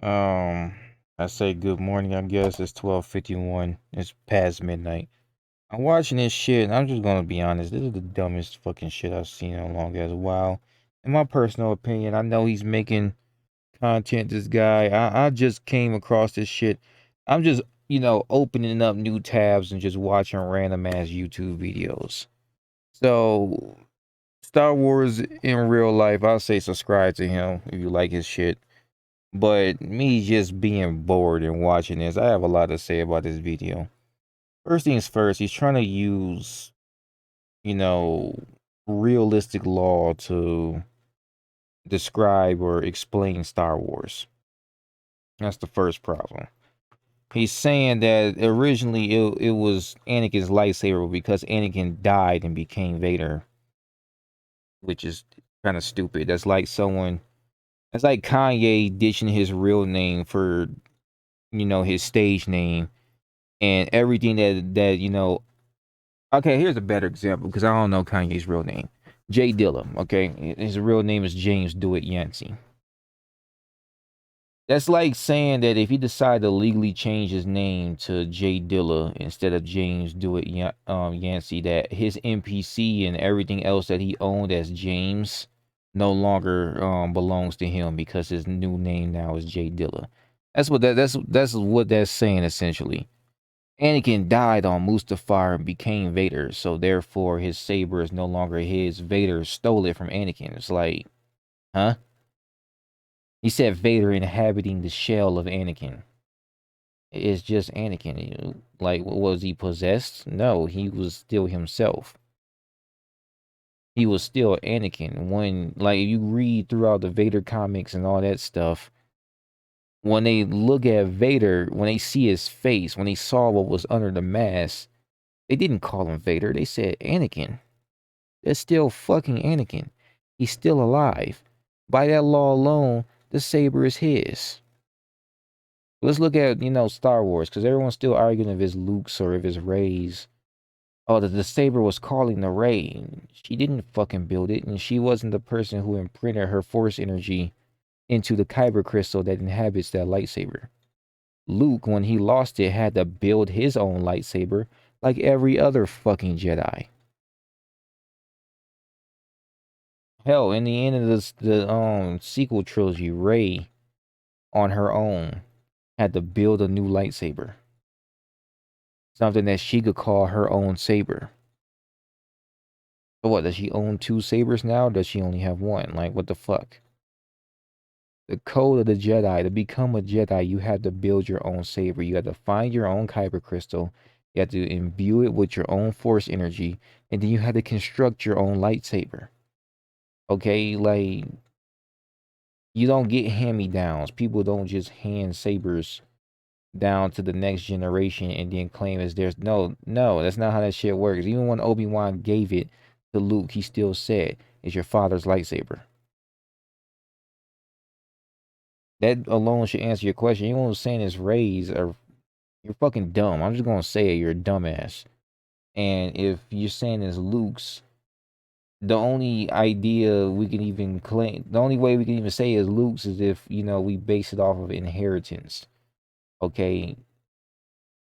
Um, I say good morning. I guess it's 12:51. It's past midnight. I'm watching this shit, and I'm just gonna be honest. This is the dumbest fucking shit I've seen in a long as while. In my personal opinion, I know he's making content. This guy, I just came across this shit. I'm just opening up new tabs and just watching random ass YouTube videos. So Star Wars in real life, I'll say subscribe to him if you like his shit. But me just being bored and watching this, I have a lot to say about this video. First things first, he's trying to use, you know, realistic law to describe or explain Star Wars. That's the first problem. He's saying that originally it was Anakin's lightsaber because Anakin died and became Vader, which is kind of stupid. That's like Kanye ditching his real name for, his stage name and everything that. Okay, here's a better example because I don't know Kanye's real name. Jay Dilla, okay? His real name is James Do It Yancey. That's like saying that if he decided to legally change his name to Jay Dilla instead of James Do It Yancey, that his NPC and everything else that he owned as James no longer belongs to him because his new name now is Jay Dilla. That's what that's saying essentially. Anakin died on Mustafar and became Vader, so therefore his saber is no longer his. Vader stole it from Anakin. It's like, huh? He said Vader inhabiting the shell of Anakin. It's just Anakin. Like, was he possessed? No, he was still himself. He was still Anakin. When, like, if you read throughout the Vader comics and all that stuff, when they look at Vader, when they see his face, when they saw what was under the mask, they didn't call him Vader. They said Anakin. That's still fucking Anakin. He's still alive. By that law alone, the saber is his. Let's look at, Star Wars, because everyone's still arguing if it's Luke's or if it's Rey's. Oh, the saber was calling the Rey. She didn't fucking build it, and she wasn't the person who imprinted her force energy into the kyber crystal that inhabits that lightsaber. Luke, when he lost it, had to build his own lightsaber like every other fucking Jedi. Hell, in the end of the sequel trilogy, Rey on her own had to build a new lightsaber. Something that she could call her own saber. So what, does she own two sabers now? Or does she only have one? Like, what the fuck? The code of the Jedi, to become a Jedi, you have to build your own saber. You have to find your own kyber crystal. You have to imbue it with your own force energy. And then you have to construct your own lightsaber. Okay, like, you don't get hand-me-downs. People don't just hand sabers down to the next generation and then claim as theirs. No, that's not how that shit works. Even when Obi-Wan gave it to Luke, he still said, it's your father's lightsaber. That alone should answer your question. Anyone who's saying it's Rey's, or you're fucking dumb. I'm just gonna say it, you're a dumbass. And if you're saying it's Luke's, the only idea we can even claim, the only way we can even say is Luke's is if, we base it off of inheritance. Okay.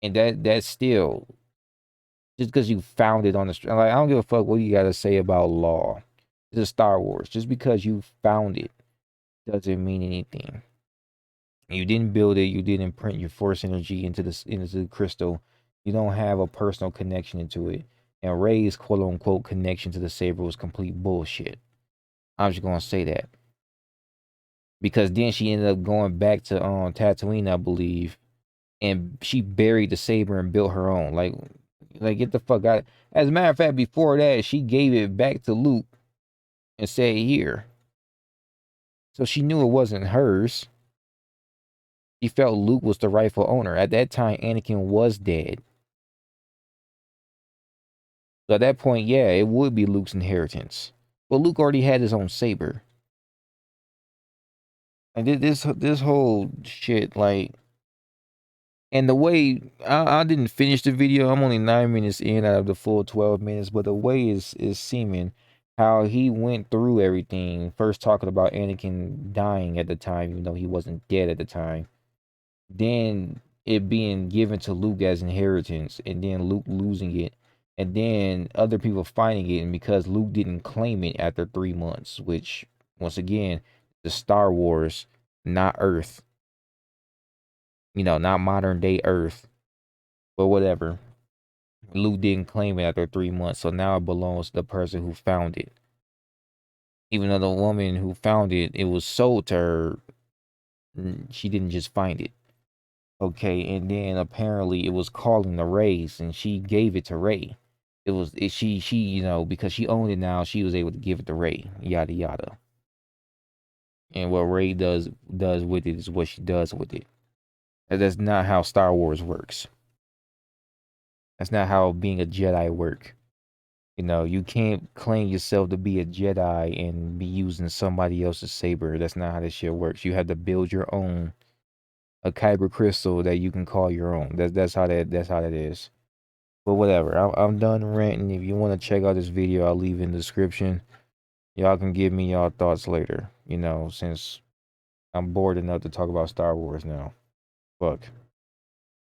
And that's still just because you found it on the street. Like, I don't give a fuck what you got to say about law. This is Star Wars. Just because you found it doesn't mean anything. You didn't build it. You didn't print your force energy into the crystal. You don't have a personal connection into it. And Rey's quote unquote connection to the saber was complete bullshit. I'm just gonna say that because then she ended up going back to Tatooine, I believe, and she buried the saber and built her own. Like get the fuck out. As a matter of fact, before that, she gave it back to Luke and said, "Here." So she knew it wasn't hers. She felt Luke was the rightful owner. At that time, Anakin was dead. So at that point, yeah, it would be Luke's inheritance. But Luke already had his own saber. And this whole shit, like, and the way I didn't finish the video, I'm only 9 minutes in out of the full 12 minutes, but the way is seeming how he went through everything, first talking about Anakin dying at the time, even though he wasn't dead at the time. Then it being given to Luke as inheritance, and then Luke losing it, and then other people finding it, and because Luke didn't claim it after 3 months, which once again, the Star Wars, not Earth, not modern day Earth, but whatever. Luke didn't claim it after 3 months, so now it belongs to the person who found it. Even though the woman who found it, it was sold to her, she didn't just find it. Okay, and then apparently it was calling the Rays, and she gave it to Ray. She because she owned it now, she was able to give it to Ray. Yada yada. And what Ray does with it is what she does with it. And that's not how Star Wars works. That's not how being a Jedi work. You can't claim yourself to be a Jedi and be using somebody else's saber. That's not how this shit works. You have to build your own, a kyber crystal that you can call your own. That's how that is. But whatever. I'm done ranting. If you want to check out this video, I'll leave in the description. Y'all can give me y'all thoughts later. Since I'm bored enough to talk about Star Wars now. Fuck.